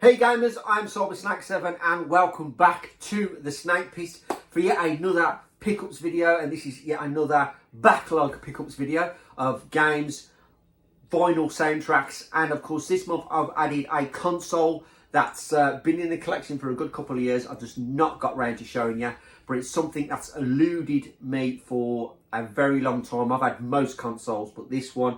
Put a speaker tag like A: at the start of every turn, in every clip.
A: Hey gamers, I'm Snack7 and welcome back to the Snake Pit for yet another pickups video, and this is yet another backlog pickups video of games, vinyl soundtracks, and of course this month I've added a console that's been in the collection for a good couple of years. I've just not got round to showing you, but it's something that's eluded me for a very long time. I've had most consoles, but this one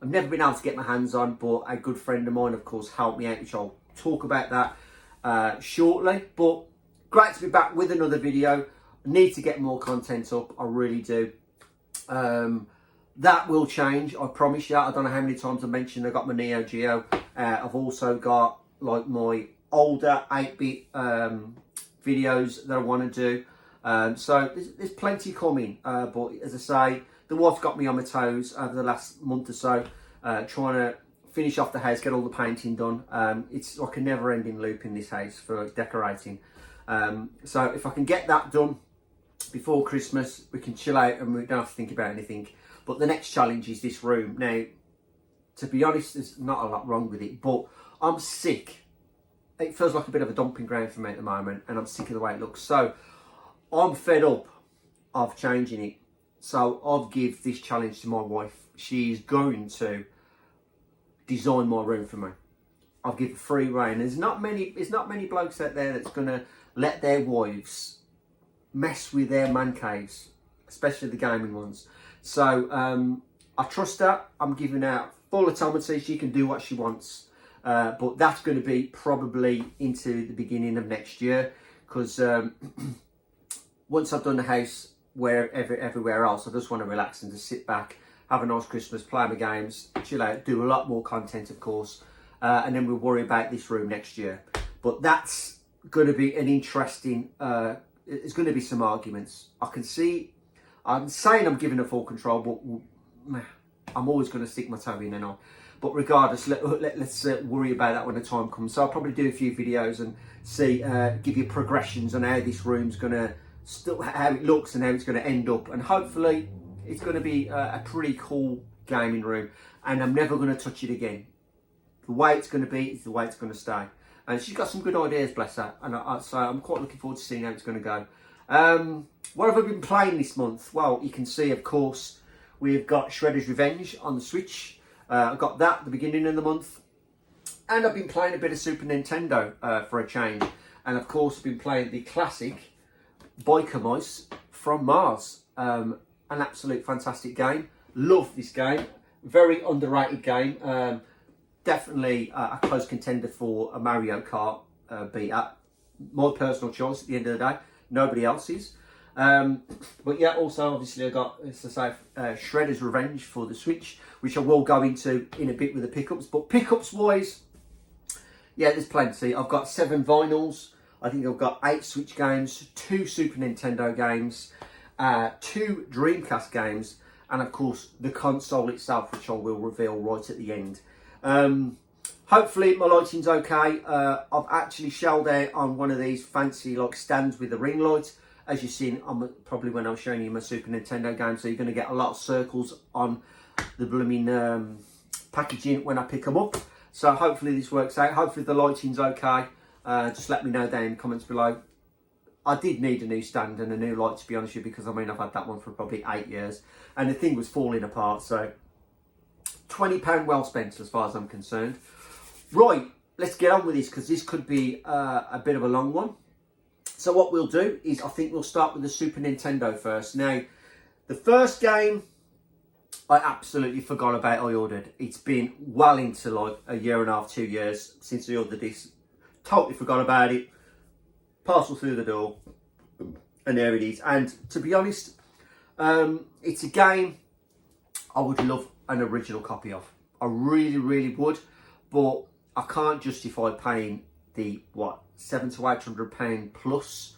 A: I've never been able to get my hands on, but a good friend of mine of course helped me out, which I'll talk about that shortly. But great to be back with another video. I need to get more content up, I really do. That will change, I promise you. I don't know how many times I mentioned I got my Neo Geo. I've also got like my older 8-bit videos that I want to do. So there's plenty coming, but as I say, the wife's got me on my toes over the last month or so, trying to finish off the house, get all the painting done. It's like a never-ending loop in this house for decorating. So if I can get that done before Christmas, we can chill out and we don't have to think about anything. But the next challenge is this room. Now, to be honest, there's not a lot wrong with it, but I'm sick. It feels like a bit of a dumping ground for me at the moment, and I'm sick of the way it looks. So I'm fed up of changing it. So I've given this challenge to my wife. She's going to design my room for me. I've given free rein. There's not many blokes out there that's gonna let their wives mess with their man caves, especially the gaming ones. So I trust her. I'm giving her full autonomy. She can do what she wants. But that's going to be probably into the beginning of next year, because once I've done the house everywhere else, I just want to relax and just sit back, have a nice Christmas, play my games, chill out, do a lot more content of course, and then we'll worry about this room next year. But that's going to be an interesting, there's going to be some arguments. I can see, I'm saying I'm giving her full control, but I'm always going to stick my toe in and on. But regardless, let's worry about that when the time comes. So I'll probably do a few videos and see, give you progressions on how this room's going to, how it looks and how it's going to end up. And hopefully it's going to be a pretty cool gaming room. And I'm never going to touch it again. The way it's going to be is the way it's going to stay. And she's got some good ideas, bless her. And so I'm quite looking forward to seeing how it's going to go. What have I been playing this month? Well, you can see, of course, we've got Shredder's Revenge on the Switch. I got that at the beginning of the month, and I've been playing a bit of Super Nintendo for a change, and of course I've been playing the classic Biker Mice from Mars. An absolute fantastic game. Love this game. Very underrated game. Definitely a close contender for a Mario Kart beat up. My personal choice at the end of the day. Nobody else's. But yeah, also obviously I got, as I say, Shredder's Revenge for the Switch, which I will go into in a bit with the pickups. But pickups wise, yeah, there's plenty. I've got 7 vinyls. I think I've got 8 Switch games, 2 Super Nintendo games, 2 Dreamcast games, and of course the console itself, which I will reveal right at the end. Hopefully my lighting's okay. I've actually shelled out on one of these fancy like stands with the ring light. As you've seen, probably when I was showing you my Super Nintendo game, so you're going to get a lot of circles on the blooming packaging when I pick them up. So hopefully this works out. Hopefully the lighting's okay. Just let me know down in the comments below. I did need a new stand and a new light, to be honest with you, because I mean I've had that one for probably 8 years, and the thing was falling apart. So £20 well spent as far as I'm concerned. Right, let's get on with this, because this could be a bit of a long one. So what we'll do is, I think we'll start with the Super Nintendo first. Now, the first game I absolutely forgot about I ordered. It's been well into like a year and a half, 2 years since I ordered this. Totally forgot about it. Parcel through the door, and there it is. And to be honest, it's a game I would love an original copy of. I really, really would, but I can't justify paying the, what, £700 to £800 plus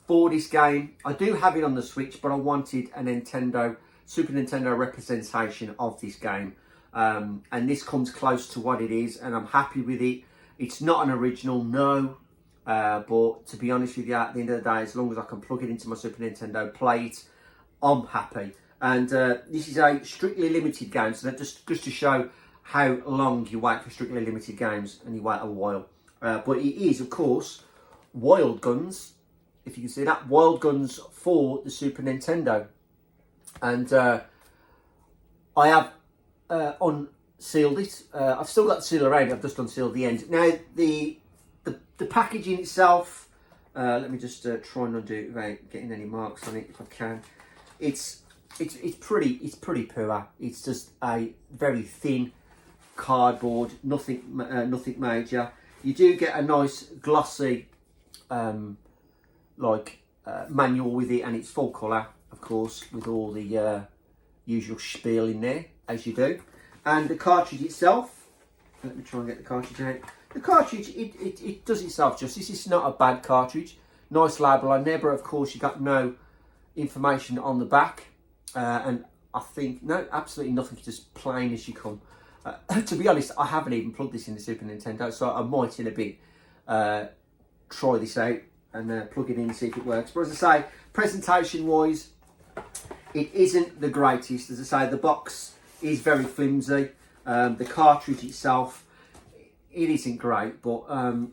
A: for this game. I do have it on the Switch, but I wanted a Super Nintendo representation of this game. And this comes close to what it is, and I'm happy with it. It's not an original, no. But to be honest with you, at the end of the day, as long as I can plug it into my Super Nintendo, play it, I'm happy. And this is a strictly limited game, so that just to show how long you wait for strictly limited games, and you wait a while. but it is, of course, Wild Guns. If you can see that, Wild Guns for the Super Nintendo. And I have unsealed it. I've still got the seal around. I've just unsealed the end. Now the packaging itself. Let me just try and undo it without getting any marks on it if I can. It's pretty poor. It's just a very thin cardboard. Nothing major. You do get a nice glossy manual with it, and it's full colour, of course, with all the usual spiel in there, as you do. And the cartridge itself, let me try and get the cartridge out. The cartridge, it does itself justice. It's not a bad cartridge. Nice label on there, but of course you got no information on the back. And I think, no, absolutely nothing, just plain as you come. To be honest, I haven't even plugged this in the Super Nintendo, so I might in a bit try this out and plug it in and see if it works. But as I say, presentation wise, it isn't the greatest. As I say, the box is very flimsy. The cartridge itself, it isn't great, but I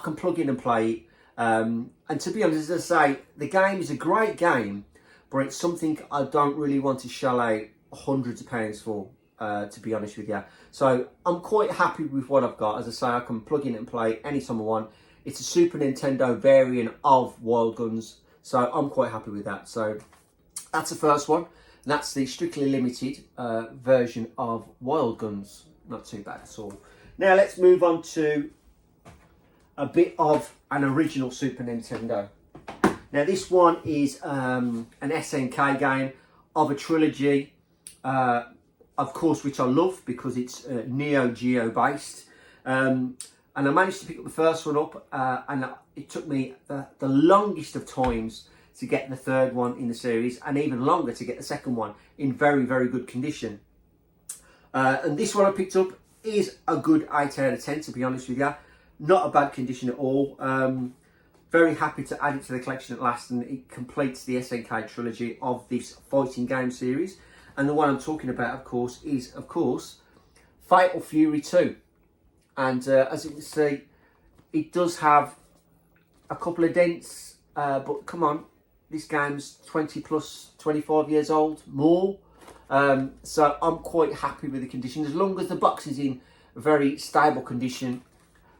A: can plug in and play it. And to be honest, as I say, the game is a great game, but it's something I don't really want to shell out hundreds of pounds for, to be honest with you. So I'm quite happy with what I've got. As I say, I can plug in and play anytime I want. It's a Super Nintendo variant of Wild Guns, so I'm quite happy with that. So that's the first one. And that's the strictly limited version of Wild Guns. Not too bad at all. Now let's move on to a bit of an original Super Nintendo. Now this one is an SNK game of a trilogy, of course, which I love because it's Neo Geo based. And I managed to pick up the first one up, and it took me the longest of times to get the third one in the series, and even longer to get the second one in very, very good condition. And this one I picked up is a good 8 out of 10, to be honest with you. Not a bad condition at all. Very happy to add it to the collection at last, and it completes the SNK trilogy of this fighting game series. And the one I'm talking about, of course, is, Fatal Fury 2. And as you can see, it does have a couple of dents, but come on, this game's 20 plus, 25 years old, more. So I'm quite happy with the condition. As long as the box is in a very stable condition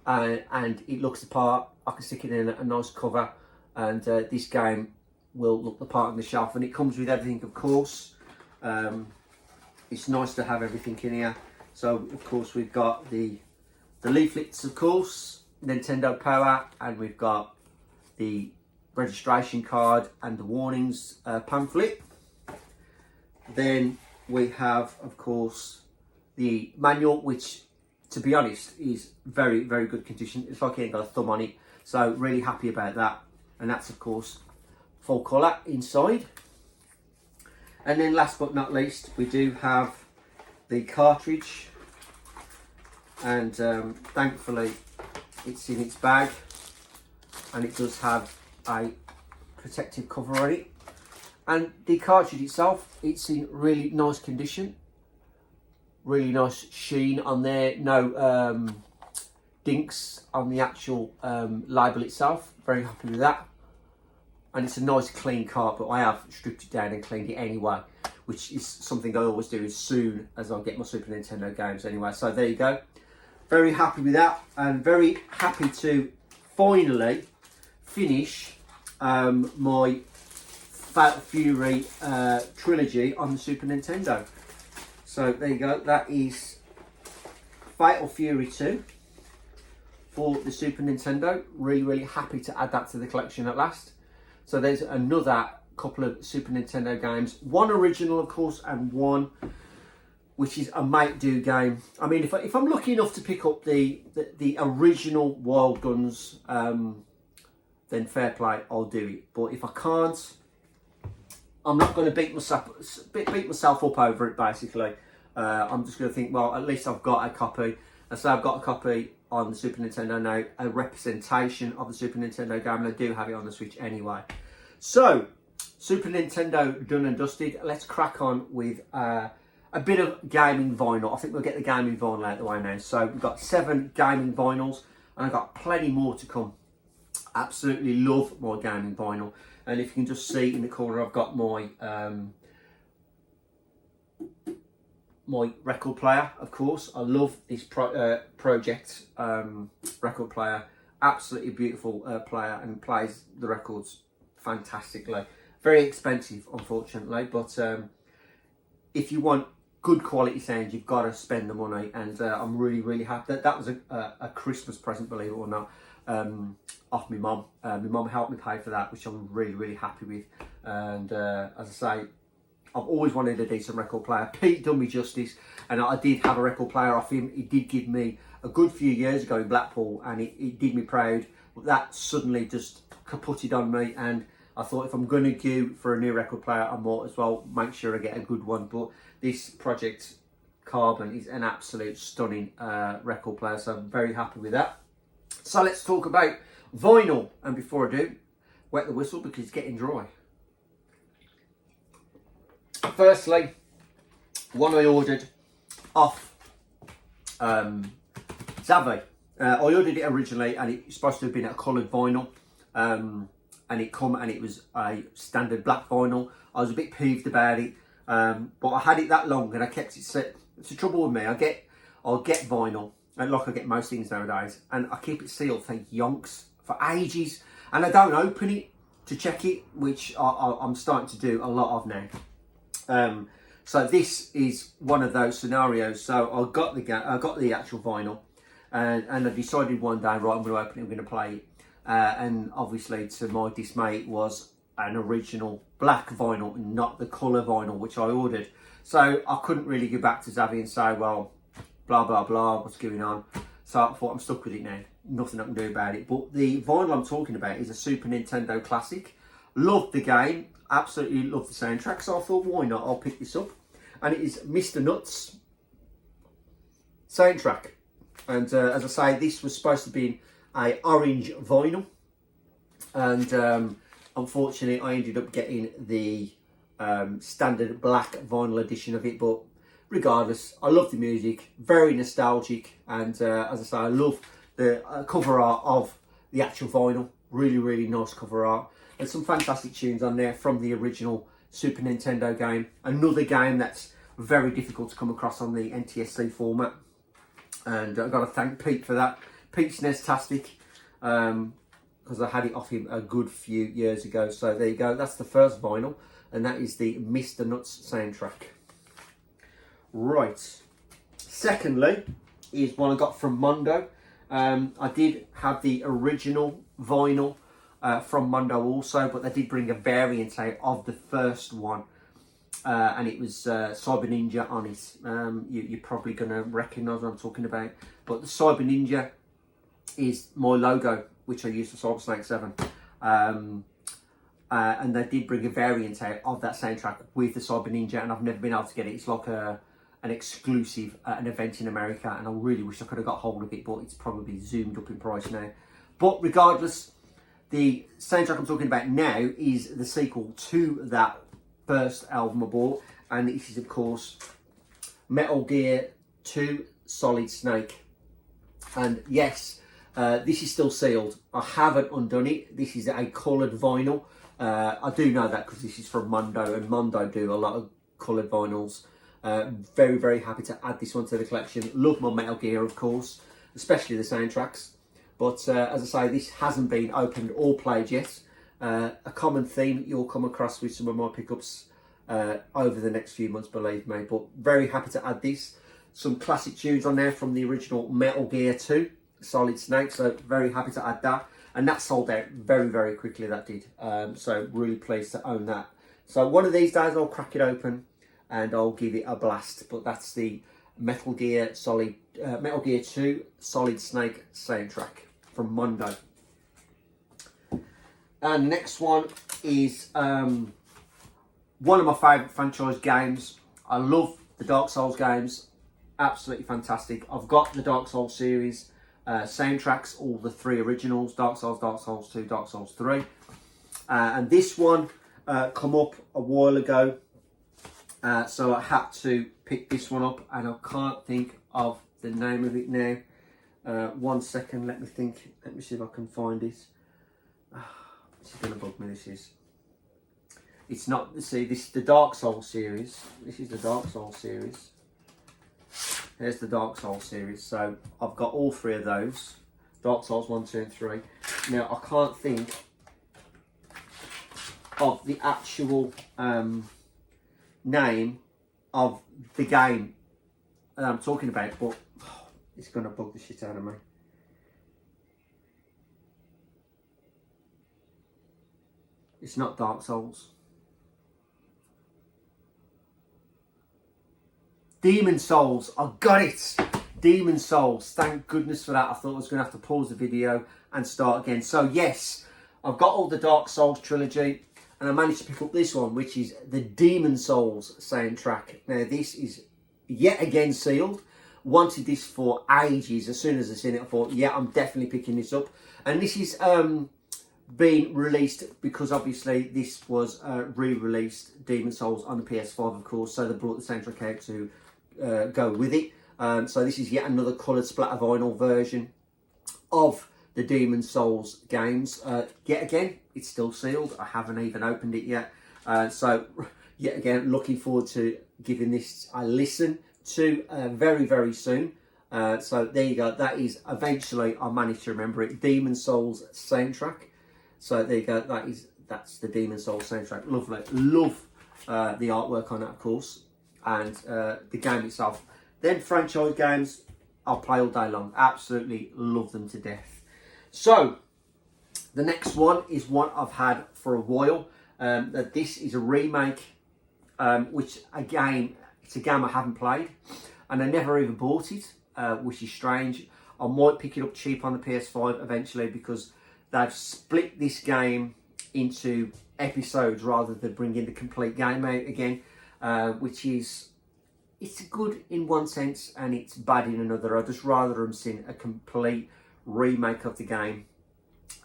A: and it looks the part, I can stick it in a nice cover, and this game will look the part on the shelf. And it comes with everything, of course. It's nice to have everything in here. So, of course, we've got the leaflets, of course, Nintendo Power, and we've got the registration card and the warnings pamphlet. Then we have, of course, the manual, which, to be honest, is very, very good condition. It's like it ain't got a thumb on it, so really happy about that. And that's, of course, full colour inside. And then last but not least, we do have the cartridge, and thankfully it's in its bag, and it does have a protective cover on it. And the cartridge itself, it's in really nice condition, really nice sheen on there, no dinks on the actual label itself. Very happy with that. And it's a nice clean cart, but I have stripped it down and cleaned it anyway, which is something I always do as soon as I get my Super Nintendo games anyway. So there you go. Very happy with that, and very happy to finally finish my Fatal Fury trilogy on the Super Nintendo. So there you go. That is Fatal Fury 2 for the Super Nintendo. Really, really happy to add that to the collection at last. So there's another couple of Super Nintendo games. One original, of course, and one which is a make do game. I mean, if I'm lucky enough to pick up the original Wild Guns, then fair play, I'll do it. But if I can't, I'm not going to beat myself up over it, basically. I'm just going to think, well, at least I've got a copy. And so I've got a copy on the Super Nintendo now, a representation of the Super Nintendo game, and I do have it on the Switch anyway. So, Super Nintendo done and dusted. Let's crack on with a bit of gaming vinyl. I think we'll get the gaming vinyl out of the way now. So we've got 7 gaming vinyls, and I've got plenty more to come. Absolutely love my gaming vinyl. And if you can just see in the corner, I've got my my record player, of course. I love this project record player. Absolutely beautiful player, and plays the records fantastically. Very expensive, unfortunately, but if you want good quality sound, you've got to spend the money, and I'm really happy. That was a Christmas present, believe it or not, off my mum. My mum helped me pay for that, which I'm really happy with. And as I say, I've always wanted a decent record player. Pete done me justice, and I did have a record player off him. He did give me a good few years ago in Blackpool, and it did me proud. But that suddenly just kaputted on me, and I thought if I'm going to go for a new record player, I might as well make sure I get a good one. But this Project Carbon is an absolute stunning record player, so I'm very happy with that. So let's talk about vinyl, and before I do, wet the whistle because it's getting dry. Firstly, one I ordered off Zavvi. I ordered it originally, and it's supposed to have been a coloured vinyl, and it come and it was a standard black vinyl. I was a bit peeved about it, but I had it that long and I kept it set. It's the trouble with me. I'll get vinyl, and like I get most things nowadays, and I keep it sealed for yonks for ages, and I don't open it to check it, which I'm starting to do a lot of now. So this is one of those scenarios. So I got the actual vinyl, and I decided one day, right, I'm going to open it, I'm going to play it. And obviously, to my dismay, it was an original black vinyl, not the colour vinyl, which I ordered. So I couldn't really go back to Zavvi and say, well, blah, blah, blah, what's going on? So I thought, I'm stuck with it now. Nothing I can do about it. But the vinyl I'm talking about is a Super Nintendo classic. Loved the game. Absolutely loved the soundtrack. So I thought, why not? I'll pick this up. And it is Mr. Nuts soundtrack. And as I say, this was supposed to be a orange vinyl, and unfortunately I ended up getting the standard black vinyl edition of it. But regardless, I love the music, very nostalgic, and as I say, I love the cover art of the actual vinyl. Really nice cover art, and some fantastic tunes on there from the original Super Nintendo game. Another game that's very difficult to come across on the NTSC format, and I've got to thank Pete for that. Pete's Nestastic, because I had it off him a good few years ago. So there you go, that's the first vinyl, and that is the Mr. Nuts soundtrack. Right, secondly is one I got from Mondo. I did have the original vinyl from Mondo also, but they did bring a variant out of the first one, and it was Cyber Ninja on it. You're probably going to recognise what I'm talking about, but the Cyber Ninja is my logo, which I use for Cyber Snake 7. And they did bring a variant out of that soundtrack with the Cyber Ninja, and I've never been able to get it. It's like an exclusive at an event in America, and I really wish I could have got hold of it, but it's probably zoomed up in price now. But regardless, the soundtrack I'm talking about now is the sequel to that first album I bought, and this is of course Metal Gear 2 Solid Snake. And yes, this is still sealed. I haven't undone it. This is a coloured vinyl. I do know that because this is from Mondo, and Mondo do a lot of coloured vinyls. Very happy to add this one to the collection. Love my Metal Gear, of course, especially the soundtracks. But as I say, this hasn't been opened or played yet. A common theme you'll come across with some of my pickups over the next few months, believe me. But very happy to add this. Some classic tunes on there from the original Metal Gear 2 Solid Snake, so very happy to add that. And that sold out very quickly, that did. So really pleased to own that. So one of these days I'll crack it open and I'll give it a blast. But that's the Metal Gear 2 Solid Snake soundtrack from Mondo. And next one is one of my favourite franchise games. I love the Dark Souls games, absolutely fantastic. I've got the Dark Souls series soundtracks, all the 3 originals, Dark Souls, Dark Souls 2, Dark Souls 3. And this one come up a while ago, so I had to pick this one up, and I can't think of the name of it now. 1 second, let me think. Let me see if I can find it. This is going to bug me, this is. It's not, see, this is the Dark Souls series. This is the Dark Souls series. There's the Dark Souls series. So I've got all 3 of those. Dark Souls 1, 2 and 3. Now I can't think of the actual name of the game that I'm talking about, but it's going to bug the shit out of me. It's not Dark Souls. Demon Souls. I got it. Demon Souls. Thank goodness for that. I thought I was going to have to pause the video and start again. So yes, I've got all the Dark Souls trilogy, and I managed to pick up this one, which is the Demon Souls soundtrack. Now this is yet again sealed. Wanted this for ages. As soon as I seen it, I thought, yeah, I'm definitely picking this up. And this is being released because obviously this was re-released, Demon Souls, on the PS5, of course. So they brought the soundtrack out to go with it. So this is yet another coloured splatter vinyl version of the Demon Souls games. Yet again, it's still sealed. I haven't even opened it yet. So yet again, looking forward to giving this a listen to very, very soon. So there you go. That is, eventually I managed to remember it, Demon Souls soundtrack. So there you go. That's the Demon Souls soundtrack. Lovely. Love the artwork on that, of course, and the game itself. Then franchise games, I'll play all day long. Absolutely love them to death. So the next one is one I've had for a while. That this is a remake, which again, it's a game I haven't played, and I never even bought it, which is strange. I might pick it up cheap on the PS5 eventually, because they've split this game into episodes rather than bringing the complete game out again, which is, it's good in one sense and it's bad in another. I'd just rather them seen a complete remake of the game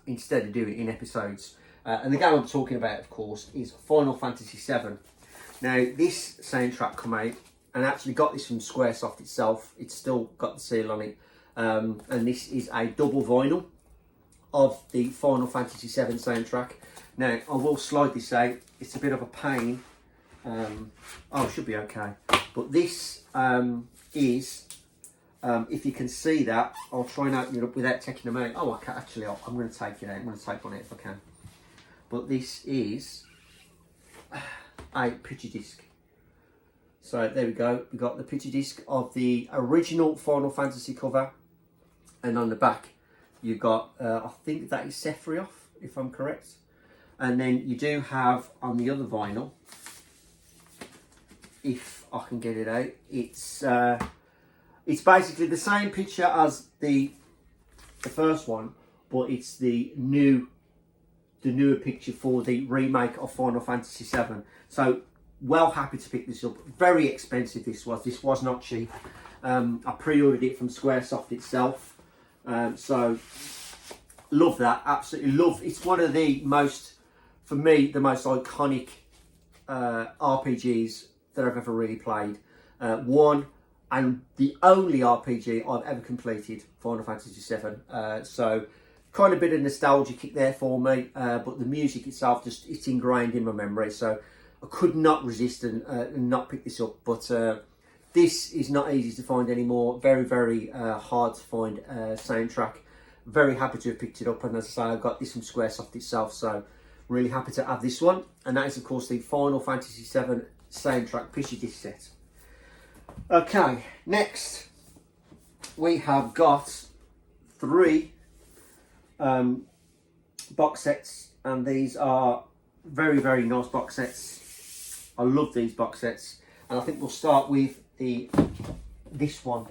A: instead of doing it in episodes. And the game I'm talking about, of course, is Final Fantasy VII. Now, this soundtrack come out, and I actually got this from Squaresoft itself. It's still got the seal on it. And this is a double vinyl of the Final Fantasy VII soundtrack. Now, I will slide this out. It's a bit of a pain. Oh, it should be okay. But this is, if you can see that, I'll try and open it up without taking them out. Oh, I can actually, I'm going to take it out. I'm going to take one out if I can. But this is a picture disc. So there we go. We've got the picture disc of the original Final Fantasy cover. And on the back, you've got, I think that is Sephiroth, if I'm correct. And then you do have on the other vinyl, if I can get it out, it's basically the same picture as the first one, but it's the newer picture for the remake of Final Fantasy VII. So well happy to pick this up. Very expensive this was not cheap. I pre-ordered it from Squaresoft itself. So love that, absolutely love. It's one of the most, for me, the most iconic RPGs that I've ever really played. One and the only RPG I've ever completed, Final Fantasy VII. So kind of a bit of nostalgia kick there for me, but the music itself, just, it's ingrained in my memory. So I could not resist and not pick this up. But this is not easy to find anymore. Very, very hard to find soundtrack. Very happy to have picked it up. And as I say, I got this from Squaresoft itself. So really happy to have this one. And that is, of course, the Final Fantasy VII soundtrack picture disc set. Okay, next we have got 3 box sets, and these are very, very nice box sets. I love these box sets, and I think we'll start with this one.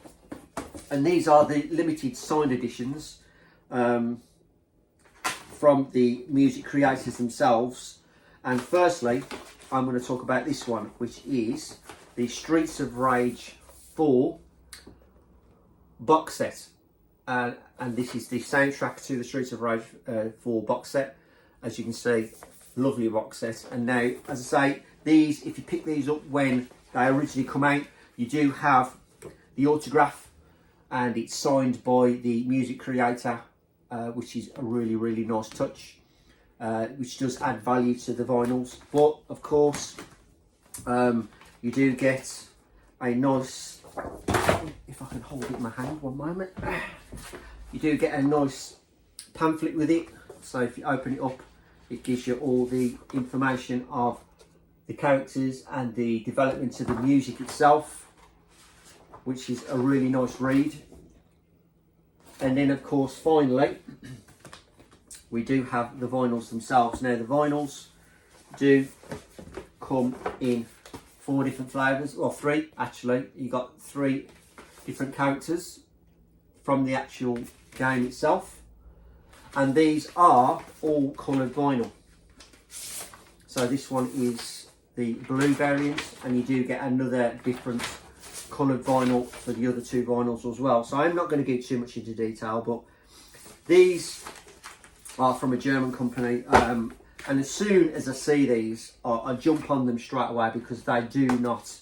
A: And these are the limited signed editions from the music creators themselves. And firstly, I'm going to talk about this one, which is the Streets of Rage 4 box set. And this is the soundtrack to the Streets of Rage 4 box set. As you can see, lovely box set. And now, as I say, these, if you pick these up when they originally come out, You do have the autograph, and it's signed by the music creator, which is a really, really nice touch, which does add value to the vinyls. But of course, you do get a nice, if I can hold it in my hand one moment, you do get a nice pamphlet with it. So if you open it up, it gives you all the information of the characters and the development of the music itself, which is a really nice read. And then of course, finally, we do have the vinyls themselves. Now the vinyls do come in 4 different flavours, or 3 actually. You got 3 different characters from the actual game itself, and these are all coloured vinyl. So this one is the blue variant, and you do get another different coloured vinyl for the other 2 vinyls as well. So I'm not going to get too much into detail, but these are from a German company, and as soon as I see these, I jump on them straight away, because they do not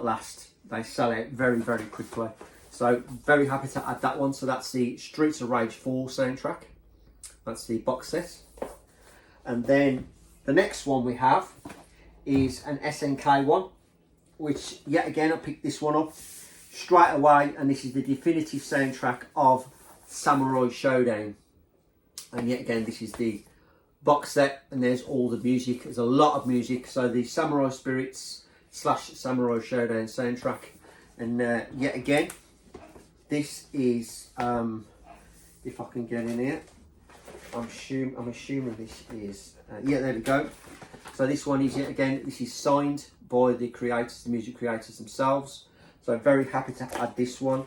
A: last. They sell out very, very quickly. So very happy to add that one. So that's the Streets of Rage 4 soundtrack. That's the box set. And then the next one we have is an SNK one, which yet again I picked this one up straight away, and this is the definitive soundtrack of Samurai Showdown. And yet again, this is the box set, and there's all the music. There's a lot of music. So the Samurai Spirits / Samurai Showdown soundtrack, and yet again, this is if I can get in here, I'm assuming this is yeah, there we go. So this one is, yet again, this is signed by the creators, the music creators themselves. So I'm very happy to add this one.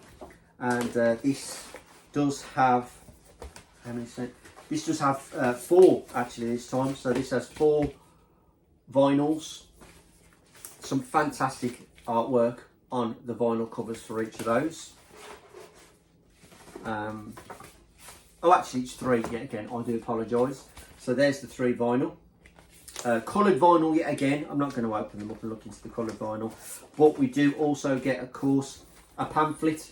A: And this does have, how many cents? This does have 4 actually this time. So this has 4 vinyls. Some fantastic artwork on the vinyl covers for each of those. Oh, actually it's 3 yet again. I do apologise. So there's the 3 vinyl. Coloured vinyl yet again. I'm not going to open them up and look into the coloured vinyl, but we do also get, of course, a pamphlet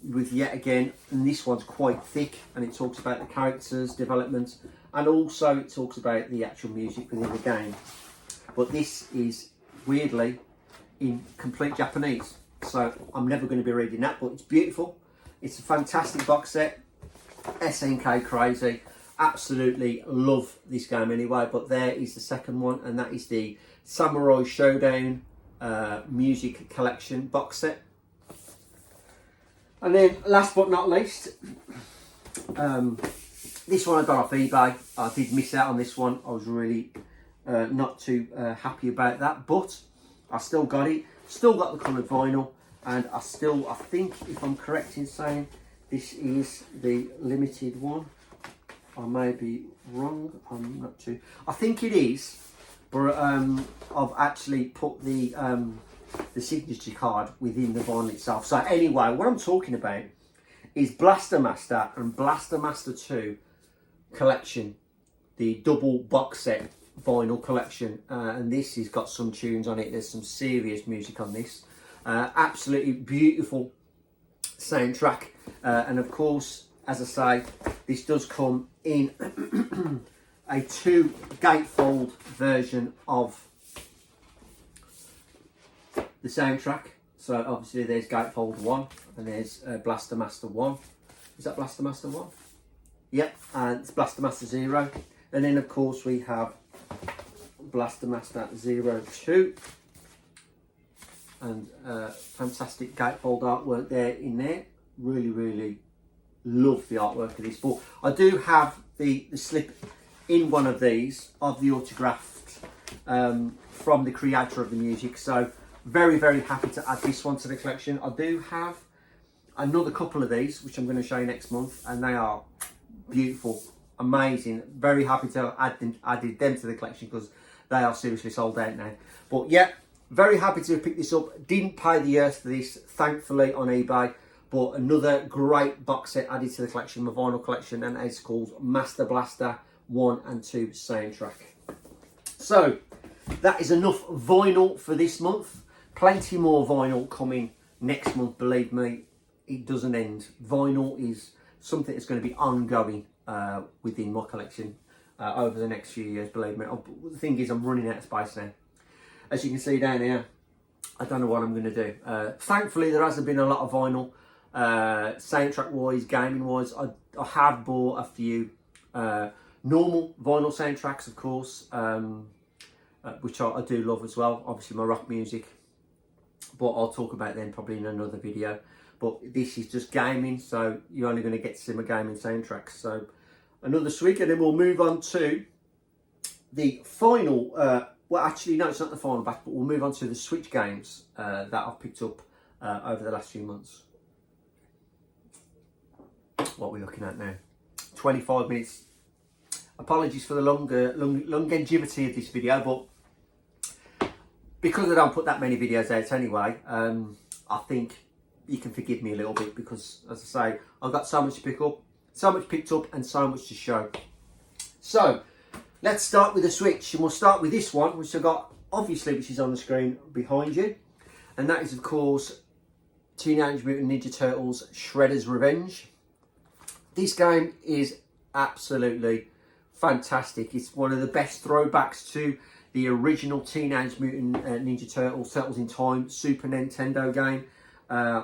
A: with, yet again, and this one's quite thick, and it talks about the characters' development, and also it talks about the actual music within the game. But this is weirdly in complete Japanese, so I'm never going to be reading that, but it's beautiful. It's a fantastic box set. SNK crazy. Absolutely love this game anyway. But there is the second one, and that is the Samurai Showdown music collection box set. And then last but not least, this one I got off eBay. I did miss out on this one. I was really not too happy about that, but I still got it. Still got the coloured vinyl, and I think, if I'm correct in saying, this is the limited one. I may be wrong. I'm not too. I think it is, but I've actually put the signature card within the vinyl itself. So anyway, what I'm talking about is Blaster Master and Blaster Master 2 collection, the double box set vinyl collection, and this has got some tunes on it. There's some serious music on this. Absolutely beautiful soundtrack, and of course, as I say, this does come in a 2 gatefold version of the soundtrack. So obviously there's gatefold 1, and there's Blaster Master 1. Is that Blaster Master 1? Yep, and it's Blaster Master 0. And then of course we have Blaster Master 02. And fantastic gatefold artwork there in there. Really, really love the artwork of this. But I do have the slip in one of these of the autographed from the creator of the music. So very, very happy to add this one to the collection. I do have another couple of these, which I'm going to show you next month, and they are beautiful, amazing. Very happy to added them to the collection, because they are seriously sold out now. But yeah, very happy to pick this up. Didn't pay the earth for this, thankfully, on eBay. But another great box set added to the collection, my vinyl collection, and it's called Master Blaster 1 and 2 soundtrack. So that is enough vinyl for this month. plenty more vinyl coming next month, believe me. It doesn't end. Vinyl is something that's going to be ongoing within my collection over the next few years, believe me. The thing is, I'm running out of space now. As you can see down here, I don't know what I'm going to do. Thankfully, there hasn't been a lot of vinyl, soundtrack-wise, gaming-wise. I have bought a few normal vinyl soundtracks, of course, which I do love as well. Obviously, my rock music, but I'll talk about them probably in another video. But this is just gaming, so you're only going to get to see my gaming soundtracks. So another swig, and then we'll move on to the final. Well, actually, no, it's not the final batch, but we'll move on to the Switch games that I've picked up over the last few months. What we're looking at now, 25 minutes. Apologies for the longevity of this video, but because I don't put that many videos out anyway, I think you can forgive me a little bit, because, as I say, I've got so much to pick up, so much picked up, and so much to show. So let's start with the Switch, and we'll start with this one, which I've got, obviously, which is on the screen behind you, and that is, of course, Teenage Mutant Ninja Turtles Shredder's Revenge. This game is absolutely fantastic. It's one of the best throwbacks to the original Teenage Mutant Ninja Turtles, Turtles in Time Super Nintendo game,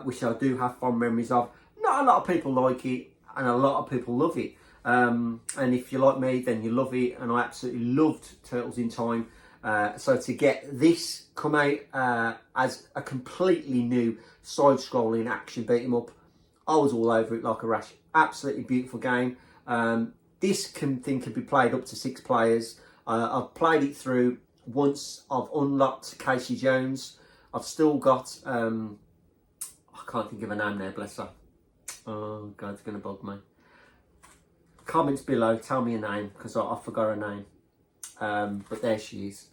A: which I do have fond memories of. Not a lot of people like it, and a lot of people love it. And if you're like me, then you love it, and I absolutely loved Turtles in Time. So to get this come out as a completely new side-scrolling action beat-em-up, I was all over it like a rash. Absolutely beautiful game. This thing can be played up to 6 players. I've played it through once. I've unlocked Casey Jones. I've still got, I can't think of a name now, bless her. Oh God, it's going to bug me. Comments below, tell me a name, because I forgot her name. But there she is.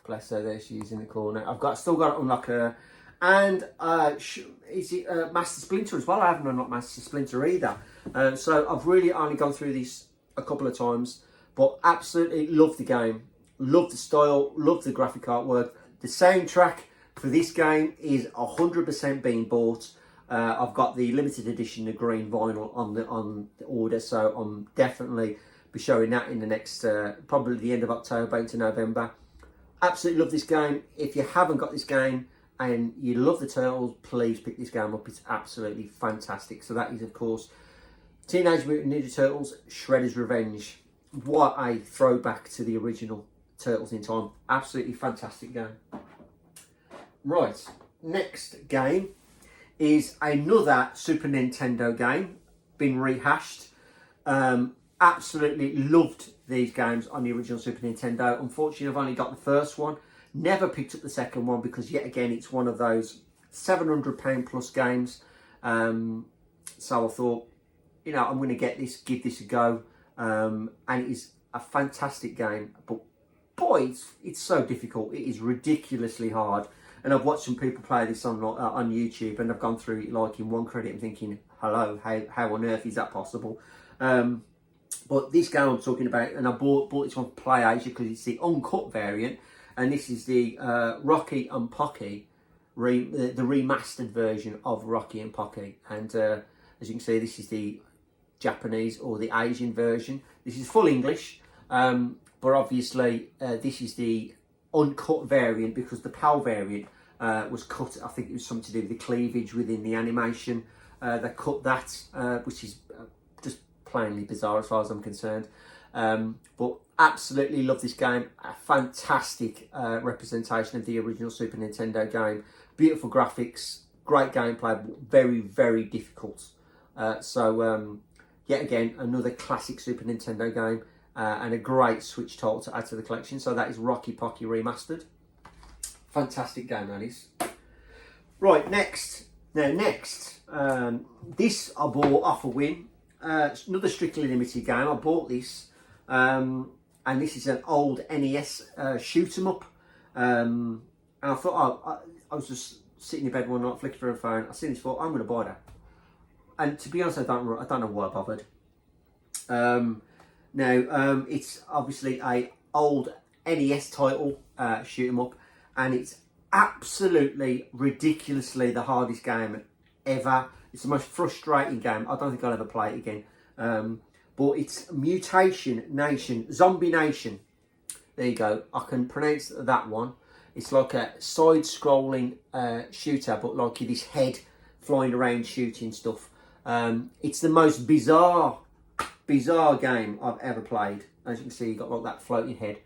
A: Bless her, there she is in the corner. Still got to unlock her. And is it Master Splinter as well? I haven't unlocked Master Splinter either. So I've really only gone through this a couple of times, but absolutely love the game. Love the style, love the graphic artwork. The soundtrack for this game is 100% being bought. I've got the limited edition, the green vinyl on the order, so I'm definitely be showing that in the next, probably the end of October into November. Absolutely love this game. If you haven't got this game and you love the Turtles, please pick this game up. It's absolutely fantastic. So that is, of course, Teenage Mutant Ninja Turtles Shredder's Revenge. What a throwback to the original Turtles in Time. Absolutely fantastic game. Right, next game is another Super Nintendo game, been rehashed. Absolutely loved these games on the original Super Nintendo. Unfortunately, I've only got the first one. Never picked up the second one because, yet again, it's one of those £700 plus games. So I thought, you know, I'm going to get this, give this a go. And it is a fantastic game. But boy, it's so difficult. It is ridiculously hard. And I've watched some people play this on YouTube, and I've gone through it like in one credit and thinking, hello, how on earth is that possible? But this game I'm talking about, and I bought this one for PlayAsia because it's the uncut variant, and this is the Rocky and Pocky, the remastered version of Rocky and Pocky. And as you can see, this is the Japanese or the Asian version. This is full English, but obviously this is the uncut variant because the PAL variant was cut. I think it was something to do with the cleavage within the animation. They cut that, which is just plainly bizarre as far as I'm concerned. But absolutely love this game. A fantastic representation of the original Super Nintendo game. Beautiful graphics, great gameplay, but very, very difficult. So yet again, another classic Super Nintendo game. And a great Switch title to add to the collection. So that is Rocky Pocky Remastered. Fantastic game, that is. Right, next. Now, next. This I bought off a whim. Another Strictly Limited game. I bought this. And this is an old NES shoot 'em up. And I thought, I was just sitting in bed one night, flicking through a phone. I seen this, thought, I'm going to buy that. And to be honest, I don't know why I bothered. Now, it's obviously a old NES title, shoot 'em up, and it's absolutely ridiculously the hardest game ever. It's the most frustrating game. I don't think I'll ever play it again. But it's Mutation Nation, Zombie Nation. There you go. I can pronounce that one. It's like a side-scrolling shooter, but like this head flying around shooting stuff. It's the most bizarre game I've ever played. As you can see, you've got like that floating head.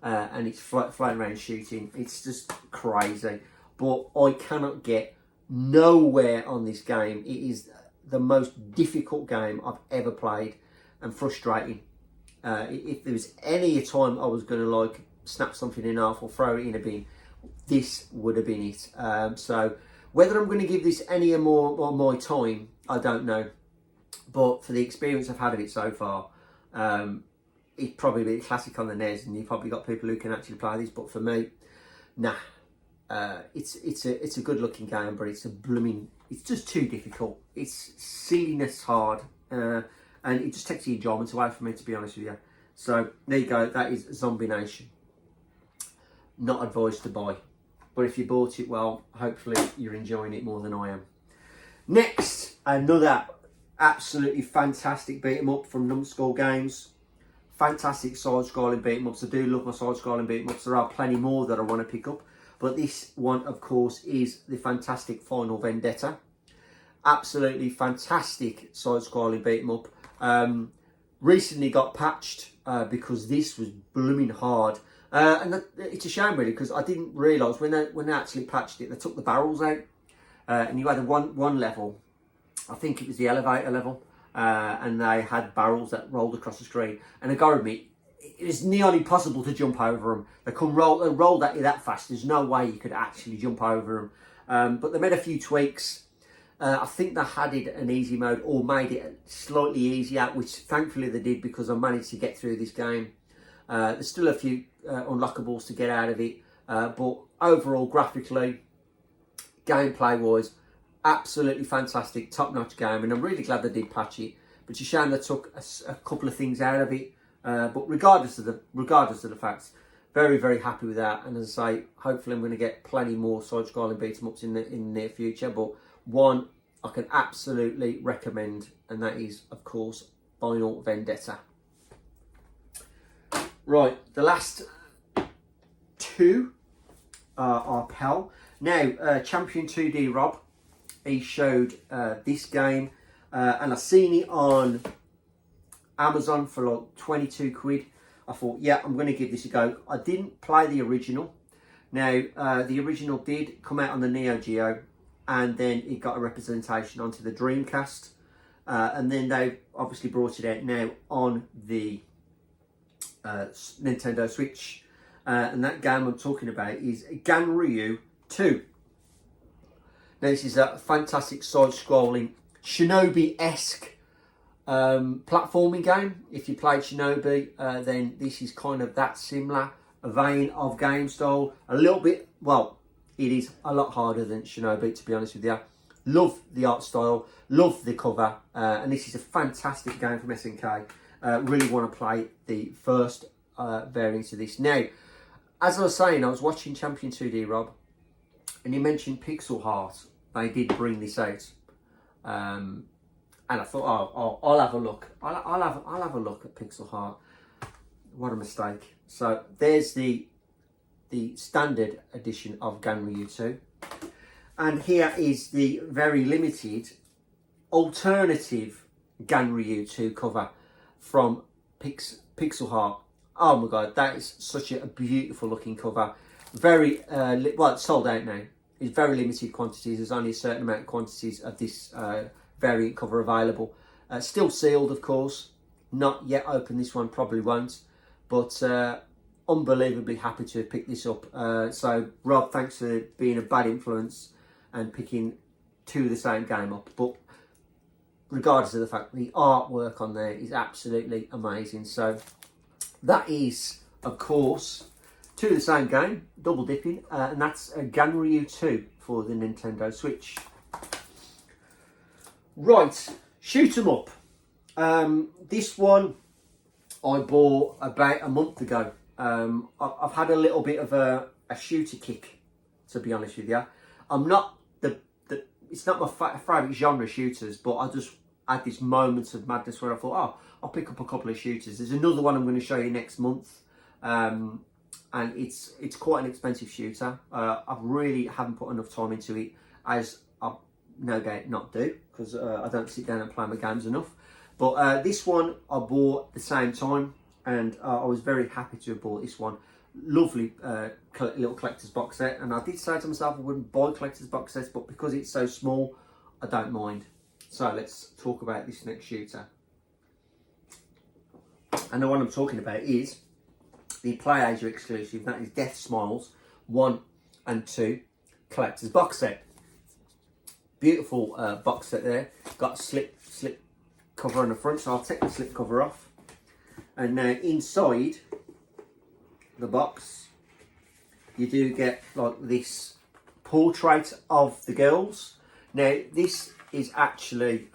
A: And it's floating around shooting. It's just crazy. But I cannot get nowhere on this game. It is the most difficult game I've ever played and frustrating. If there was any time I was going to like snap something in half or throw it in a bin, this would have been it. So whether I'm going to give this any more my time, I don't know. But for the experience I've had of it so far, it's probably a classic on the NES, and you've probably got people who can actually play this. But for me, nah. It's a good looking game, but it's just too difficult. It's silliness hard, and it just takes the enjoyment away from me, to be honest with you. So there you go. That is Zombie Nation. Not advised to buy, but if you bought it, well, hopefully you're enjoying it more than I am. Next, another absolutely fantastic beat 'em up from Numbskull Games. Fantastic side-scrolling beat 'em ups. I do love my side-scrolling beat 'em ups. There are plenty more that I want to pick up, but this one, of course, is the fantastic Final Vendetta. Absolutely fantastic side-scrolling beat 'em up. Recently got patched because this was blooming hard. And it's a shame really, because I didn't realise when they actually patched it, they took the barrels out, and you had one level, I think it was the elevator level, and they had barrels that rolled across the screen, and I gotta admit, it was nearly impossible to jump over them. They rolled at you that fast. There's no way you could actually jump over them. But they made a few tweaks. I think they added an easy mode or made it slightly easier, which thankfully they did, because I managed to get through this game. There's still a few unlockables to get out of it, but overall, graphically, gameplay wise, absolutely fantastic, top-notch game, and I'm really glad they did patch it. But it's a shame they took a couple of things out of it. But regardless of the facts, very, very happy with that. And as I say, hopefully I'm going to get plenty more side-scrolling beat-em-ups in the near future. But one I can absolutely recommend, and that is, of course, Final Vendetta. Right, the last two are PAL. Now, Champion 2D Rob, he showed this game, and I've seen it on Amazon for like 22 quid. I thought, yeah, I'm going to give this a go. I didn't play the original. Now, the original did come out on the Neo Geo, and then it got a representation onto the Dreamcast, and then they obviously brought it out now on the Nintendo Switch, and that game I'm talking about is Ganryu 2. Now, this is a fantastic side-scrolling Shinobi-esque platforming game. If you played Shinobi, then this is kind of that similar vein of game style. A little bit, well, it is a lot harder than Shinobi, to be honest with you. Love the art style, love the cover, and this is a fantastic game from SNK. Really want to play the first variant of this. Now, as I was saying, I was watching Champion 2D Rob, and he mentioned Pixel Heart. They did bring this out, and I thought, oh, I'll have a look. I'll have a look at Pixel Heart. What a mistake! So there's the standard edition of Ganryu 2, and here is the very limited alternative Ganryu 2 cover from Pixel Heart. Oh my god, that is such a beautiful looking cover. Very well, it's sold out now. It's very limited quantities. There's only a certain amount of quantities of this variant cover available. Still sealed, of course. Not yet open. This one probably won't. But unbelievably happy to have picked this up. So Rob, thanks for being a bad influence and picking two of the same game up. But regardless of the fact, the artwork on there is absolutely amazing. So that is, of course, two of the same game, double dipping, and that's Ganryu 2 for the Nintendo Switch. Right, shoot 'em up. This one I bought about a month ago. I've had a little bit of a shooter kick, to be honest with you. I'm not it's not my favourite genre shooters, but I just had this moment of madness where I thought, oh, I'll pick up a couple of shooters. There's another one I'm going to show you next month, and it's quite an expensive shooter. I really haven't put enough time into it, as I no doubt not do, because I don't sit down and play my games enough. But this one I bought at the same time, and I was very happy to have bought this one. Lovely little collector's box set, and I did say to myself I wouldn't buy collector's box sets, but because it's so small, I don't mind. So let's talk about this next shooter. And the one I'm talking about is the PlayAsia exclusive. That is Death Smiles 1 and 2 collector's box set. Beautiful box set there. Got a slip cover on the front, so I'll take the slip cover off. And now inside the box, you do get like this portrait of the girls. Now this is actually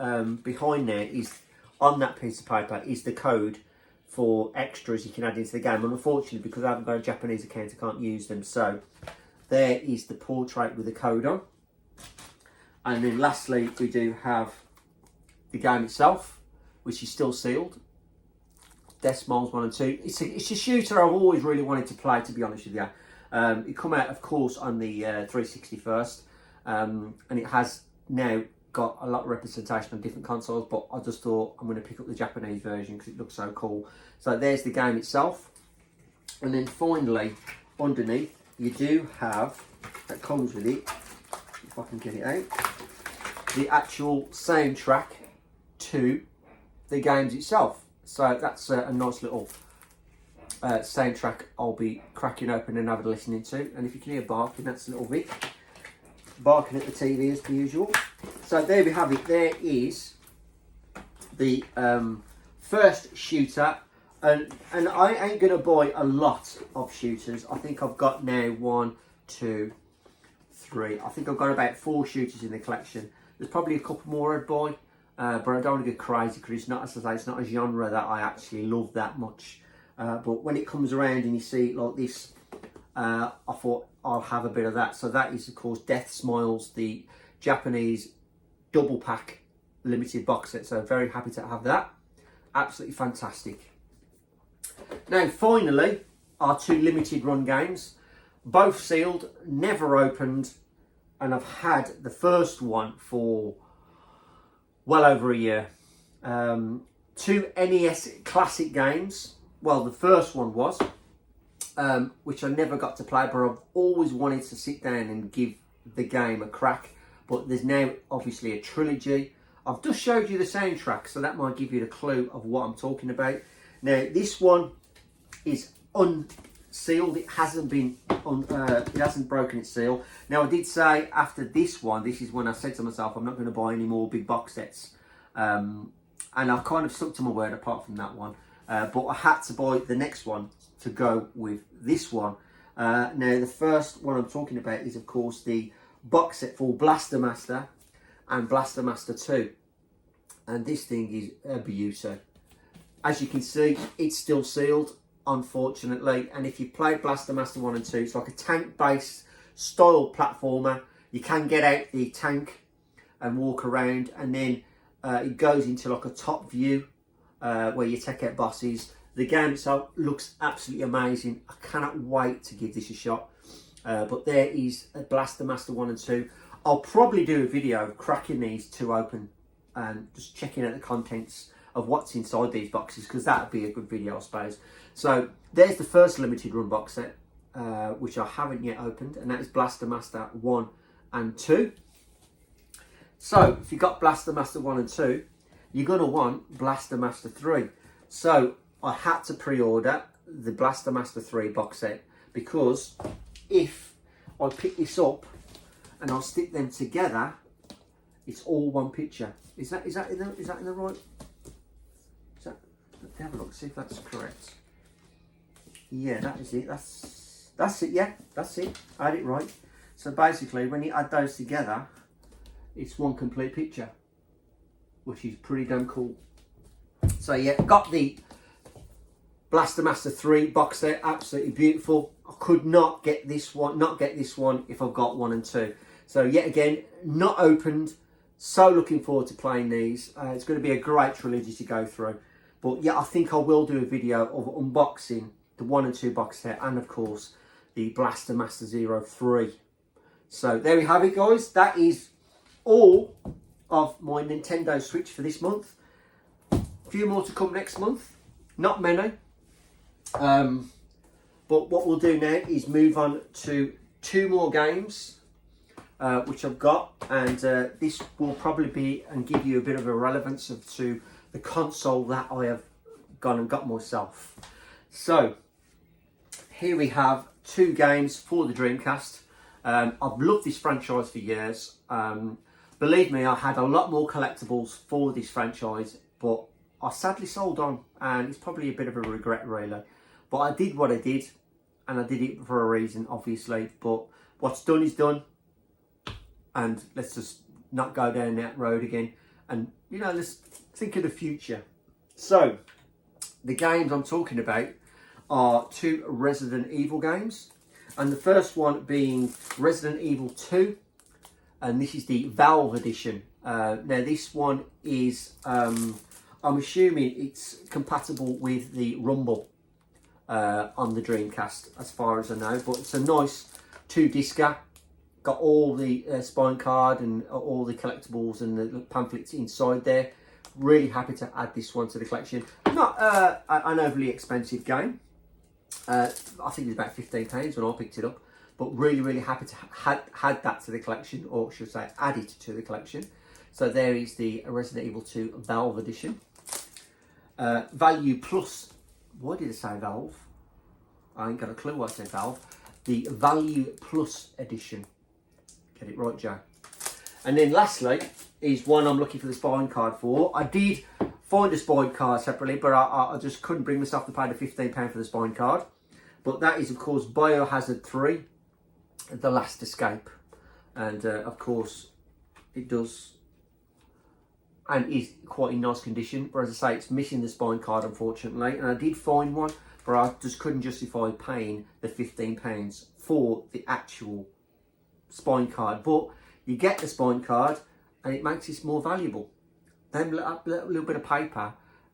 A: behind there, is on that piece of paper is the code for extras you can add into the game, and unfortunately because I haven't got a Japanese account I can't use them, so there is the portrait with the code on. And then lastly we do have the game itself, which is still sealed. Death Smiles 1 and 2. It's a shooter I've always really wanted to play, to be honest with you. It come out, of course, on the 360 first, and it has now got a lot of representation on different consoles, but I just thought I'm going to pick up the Japanese version because it looks so cool. So there's the game itself. And then finally, underneath, you do have, that comes with it, if I can get it out, the actual soundtrack to the games itself. So that's a nice little soundtrack I'll be cracking open and having a listening to. And if you can hear barking, that's little Vic barking at the TV as per usual. So there we have it. There is the first shooter, and I ain't gonna buy a lot of shooters. I think I've got now 1, 2, 3. I think I've got about 4 shooters in the collection. There's probably a couple more I'd buy. But I don't want to get crazy because it's not, as I say, it's not a genre that I actually love that much. But when it comes around and you see it like this, I thought I'll have a bit of that. So that is, of course, Death Smiles, the Japanese double pack limited box set. So very happy to have that. Absolutely fantastic. Now, finally, our 2 limited run games, both sealed, never opened, and I've had the first one for well over a year. 2 NES classic games. Well, the first one was, which I never got to play, but I've always wanted to sit down and give the game a crack. But there's now obviously a trilogy. I've just showed you the soundtrack, so that might give you the clue of what I'm talking about. Now, this one is unsealed. It hasn't been, it hasn't broken its seal. Now, I did say after this one, this is when I said to myself, I'm not going to buy any more big box sets. And I've kind of stuck to my word apart from that one. But I had to buy the next one to go with this one. Now, the first one I'm talking about is, of course, the box set for Blaster Master and Blaster Master 2. And this thing is a beauty. As you can see, it's still sealed, unfortunately. And if you play Blaster Master 1 and 2, it's like a tank-based style platformer. You can get out the tank and walk around, and then it goes into like a top view where you take out bosses. The game itself looks absolutely amazing. I cannot wait to give this a shot. But there is a Blaster Master 1 and 2. I'll probably do a video of cracking these 2 open and just checking out the contents of what's inside these boxes, because that would be a good video, I suppose. So there's the first limited run box set, which I haven't yet opened, and that is Blaster Master 1 and 2. So if you've got Blaster Master 1 and 2, you're going to want Blaster Master 3. So I had to pre-order the Blaster Master 3 box set, because if I pick this up and I'll stick them together, it's all one picture. Is that in the right? Let's have a look, see if that's correct. Yeah, that is it. That's it. Yeah, that's it. I had it right. So basically, when you add those together, it's one complete picture, which is pretty damn cool. So yeah, got the Blaster Master 3 box set, absolutely beautiful. I could not get this one if I've got 1 and 2. So yet again, not opened. So looking forward to playing these. It's going to be a great trilogy to go through. But yeah, I think I will do a video of unboxing the 1 and 2 box set, and of course the Blaster Master Zero 3. So there we have it, guys. That is all of my Nintendo Switch for this month. A few more to come next month. Not many. But what we'll do now is move on to 2 more games, which I've got, and this will probably be and give you a bit of a relevance to the console that I have gone and got myself. So here we have 2 games for the Dreamcast. I've loved this franchise for years. Believe me, I had a lot more collectibles for this franchise, but I sadly sold on, and it's probably a bit of a regret, really. But I did what I did, and I did it for a reason, obviously. But what's done is done, and let's just not go down that road again. And, you know, let's think of the future. So, the games I'm talking about are 2 Resident Evil games. And the first one being Resident Evil 2. And this is the Valve edition. Now, this one is, I'm assuming it's compatible with the Rumble on the Dreamcast, as far as I know. But it's a nice 2-discer. Got all the spine card and all the collectibles and the pamphlets inside there. Really happy to add this one to the collection. Not an overly expensive game. I think it's about £15 when I picked it up. But really, really happy to had that to the collection, or should I say add it to the collection. So there is the Resident Evil 2 Valve edition. Value Plus. Why did I say Valve? I ain't got a clue why I said Valve. The Value Plus edition. Get it right, Joe. And then lastly is one I'm looking for the spine card for. I did find a spine card separately, but I just couldn't bring myself to pay the £15 for the spine card. But that is, of course, Biohazard 3, The Last Escape. And, of course, it does and is quite in nice condition. But as I say, it's missing the spine card, unfortunately. And I did find one, but I just couldn't justify paying the £15 for the actual spine card. But you get the spine card and it makes it more valuable. Then a little bit of paper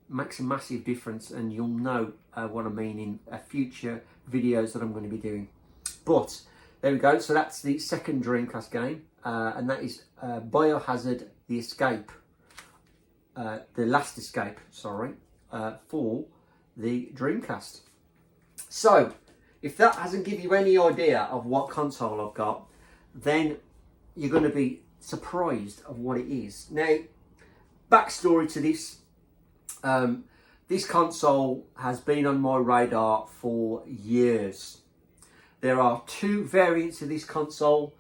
A: makes a massive difference, and you'll know what I mean in future videos that I'm going to be doing. But there we go. So that's the second Dreamcast game, and that is Biohazard: The Escape, The Last Escape, sorry, for the Dreamcast. So if that hasn't given you any idea of what console I've got, then you're going to be surprised of what it is. Now, backstory to this. This console has been on my radar for years. There are 2 variants of this console.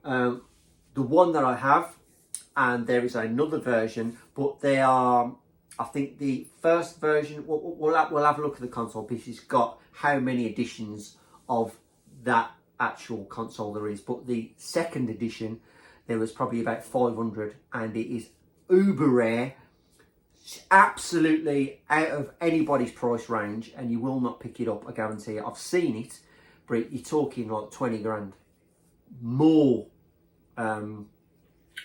A: The one that I have, and there is another version, but they are, I think the first version, we'll have a look at the console because it's got how many editions of that actual console there is. But the second edition, there was probably about 500, and it is uber rare. It's absolutely out of anybody's price range, and you will not pick it up, I guarantee it. I've seen it, but you're talking like 20 grand more.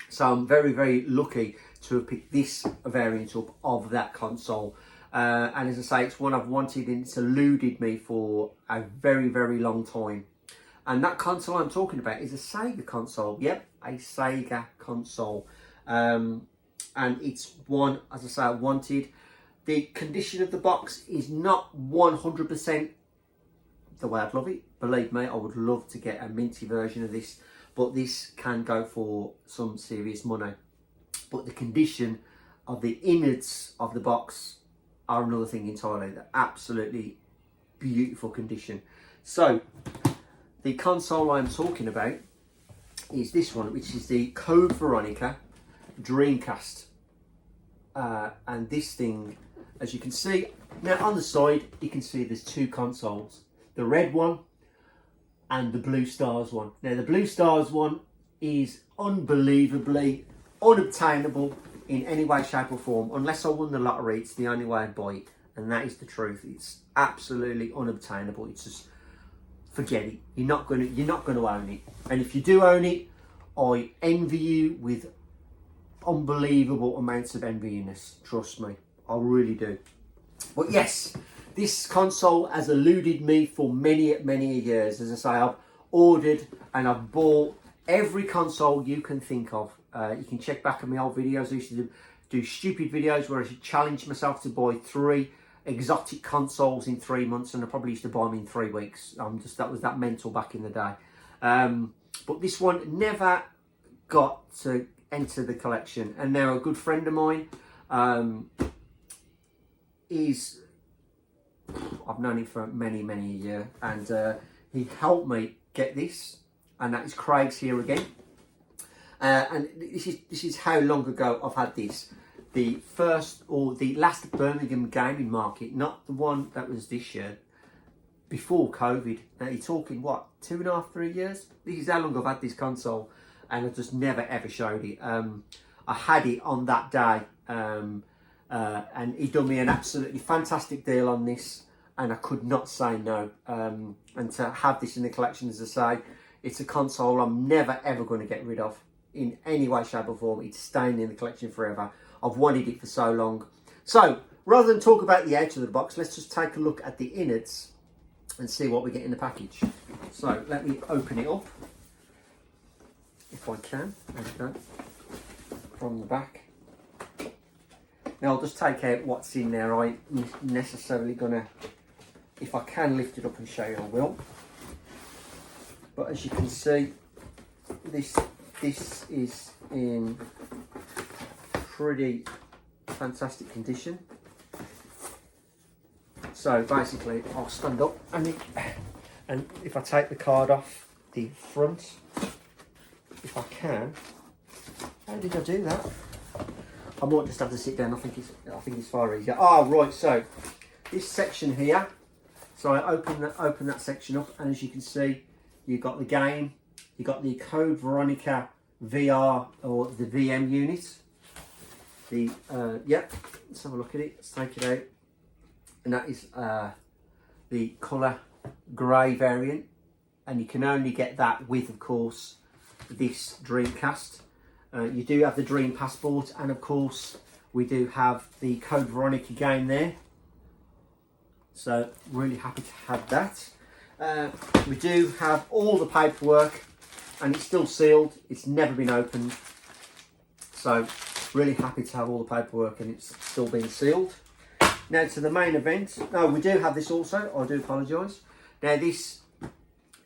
A: So I'm very, very lucky to have picked this variant up of that console. And as I say, it's one I've wanted, and it's eluded me for a very, very long time. And that console I'm talking about is a Sega console. Yep, a Sega console. And it's one, as I say, I wanted. The condition of the box is not 100% the way I'd love it. Believe me, I would love to get a minty version of this, but this can go for some serious money. But the condition of the innards of the box are another thing entirely. They're absolutely beautiful condition. So the console I'm talking about is this one, which is the Code Veronica Dreamcast. And this thing, as you can see, now on the side, you can see there's 2 consoles. The red one and the Blue Stars one. Now the Blue Stars one is unbelievably unobtainable in any way, shape or form. Unless I won the lottery, it's the only way I'd buy it. And that is the truth. It's absolutely unobtainable. It's just forget it. You're not gonna own it. And if you do own it, I envy you with unbelievable amounts of enviness. Trust me, I really do. But yes, this console has eluded me for many years. As I say, I've ordered and I've bought every console you can think of. You can check back on my old videos. I used to do stupid videos where I should challenge myself to buy 3 exotic consoles in 3 months, and I probably used to buy them in 3 weeks. That was that mental back in the day. But this one never got to enter the collection, and now a good friend of mine I've known him for many a year, and he helped me get this, and that is Craig's here again. And this is how long ago I've had this. The first or the last Birmingham gaming market, not the one that was this year, before COVID. Now you're talking what, 2.5, 3 years? This is how long I've had this console, and I just never ever showed it. I had it on that day, and he done me an absolutely fantastic deal on this, and I could not say no. And to have this in the collection, as I say, it's a console I'm never ever going to get rid of in any way, shape or form. It's staying in the collection forever. I've wanted it for so long. So rather than talk about the outside of the box, let's just take a look at the innards and see what we get in the package. So let me open it up, if I can. There we go. From the back. Now I'll just take out what's in there. I ain't necessarily gonna, if I can lift it up and show you, I will. But as you can see, this is in pretty fantastic condition. So basically, I'll stand up, and if I take the card off the front, if I can. How did I do that? I might just have to sit down. I think it's far easier. Oh right, so this section here. So I open that section up, and as you can see, you've got the game, you've got the Code Veronica VR or the VM unit. Let's have a look at it. Let's take it out, and that is the colour grey variant, and you can only get that with, of course, this Dreamcast. You do have the Dream Passport, and of course we do have the Code Veronica game there. So really happy to have that. We do have all the paperwork, and it's still sealed. It's never been opened. So really happy to have all the paperwork, and it's still being sealed. Now to the main event. No, we do have this also. I do apologise. Now this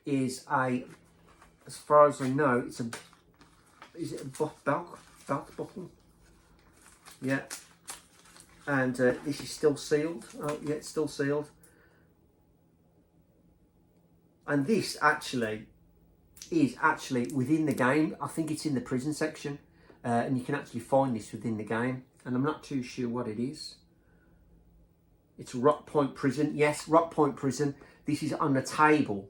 A: is as far as I know, is it a belt buckle? Yeah. And this is still sealed. Oh yeah, it's still sealed. And this is actually within the game. I think it's in the prison section, and you can actually find this within the game, and I'm not too sure what it is. It's Rock Point Prison. Yes, Rock Point Prison. This is on the table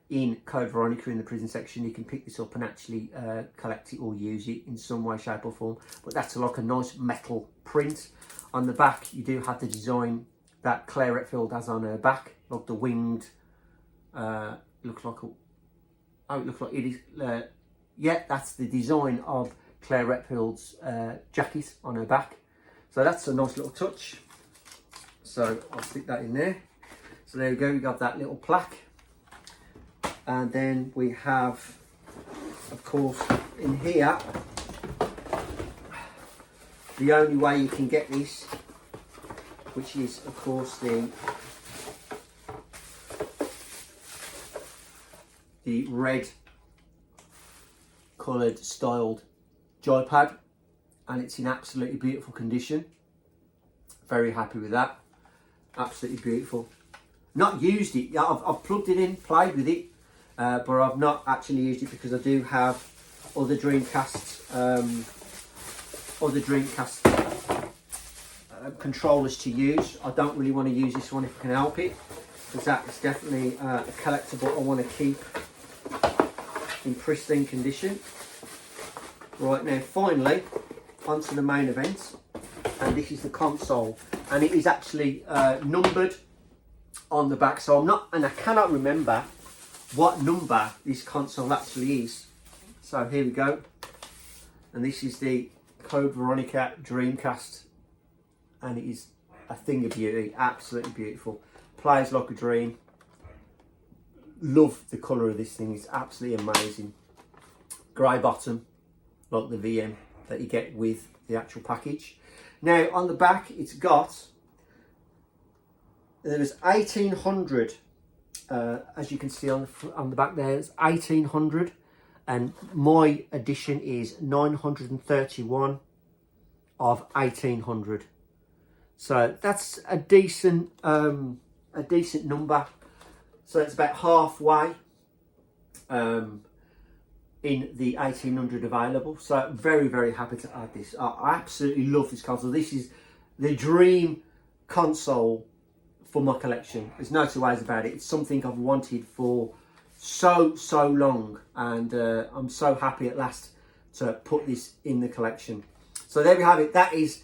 A: in Code Veronica in the prison section. You can pick this up and actually collect it or use it in some way, shape or form. But that's like a nice metal print. On the back, you do have the design that Claire Redfield has on her back, like the winged, looks like it looks like it is, yeah, that's the design of Claire Redfield's jacket on her back. So that's a nice little touch. So I'll stick that in there. So there we go, we got that little plaque. And then we have, of course, in here, the only way you can get this, which is, of course, the red coloured styled joypad, and it's in absolutely beautiful condition. Very happy with that. Absolutely beautiful. Not used it. Yeah, I've plugged it in, played with it, but I've not actually used it because I do have other Dreamcast controllers to use. I don't really want to use this one if I can help it, because that is definitely a collectible I want to keep in pristine condition. Right, now finally onto the main event, and this is the console, and it is actually numbered on the back. So I cannot remember what number this console actually is. So here we go. And this is the Code Veronica Dreamcast. And it is a thing of beauty, absolutely beautiful. Plays like a dream. Love the colour of this thing, it's absolutely amazing. Grey bottom, like the VM that you get with the actual package. Now on the back it's got, there's 1800, as you can see on the back there, it's 1800, and my edition is 931 of 1800. So that's a decent number. So it's about halfway in the 1800 available. So very, very happy to add this. I absolutely love this console. This is the dream console for my collection. There's no two ways about it. It's something I've wanted for so long, and I'm so happy at last to put this in the collection. So there we have it. That is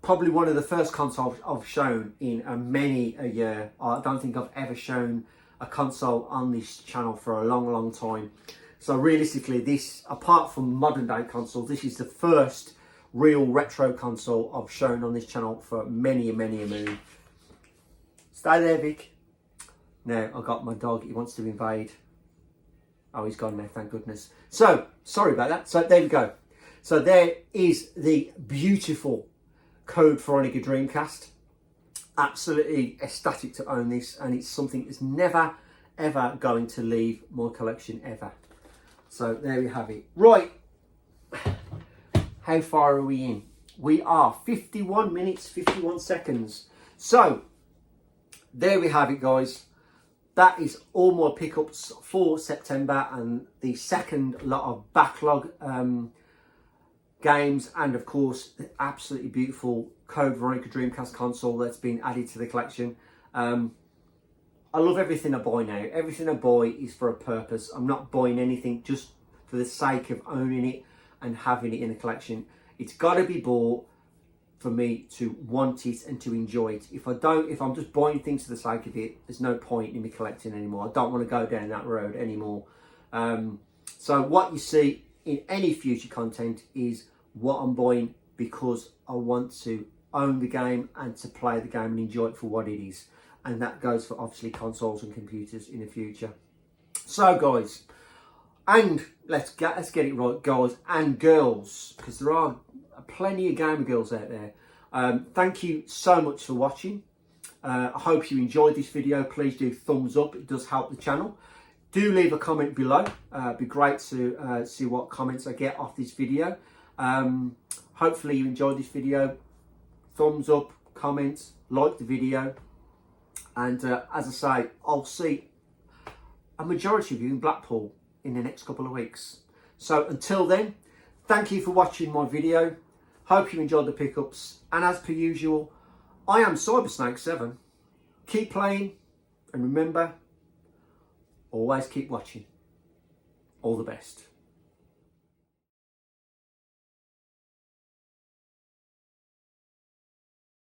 A: probably one of the first consoles I've shown in many a year. I don't think I've ever shown a console on this channel for a long time. So realistically, this, apart from modern day consoles, this is the first real retro console I've shown on this channel for many a moon. Stay there, Vic. Now I've got my dog, he wants to invade. Oh, he's gone now, thank goodness. So, sorry about that. So there we go. So there is the beautiful Code Veronica Dreamcast. Absolutely ecstatic to own this, and it's something that's never ever going to leave my collection ever. So there we have it. Right, how far are we in? We are 51 minutes 51 seconds. So there we have it, guys. That is all my pickups for September, and the second lot of backlog games, and of course the absolutely beautiful Code Veronica Dreamcast console that's been added to the collection. I love everything I buy now. Everything I buy is for a purpose. I'm not buying anything just for the sake of owning it and having it in the collection. It's got to be bought for me to want it and to enjoy it. If I'm just buying things for the sake of it, there's no point in me collecting anymore. I don't want to go down that road anymore. So what you see in any future content is what I'm buying because I want to own the game and to play the game and enjoy it for what it is. And that goes for obviously consoles and computers in the future. So guys, and let's get it right, guys and girls, because there are plenty of gamer girls out there. Thank you so much for watching. I hope you enjoyed this video. Please do thumbs up, it does help the channel. Do leave a comment below. It'd be great to see what comments I get off this video. Hopefully you enjoyed this video. Thumbs up, comments, like the video. And as I say, I'll see a majority of you in Blackpool in the next couple of weeks. So until then, thank you for watching my video. Hope you enjoyed the pickups. And as per usual, I am CyberSnake7. Keep playing, and remember, always keep watching. All the best.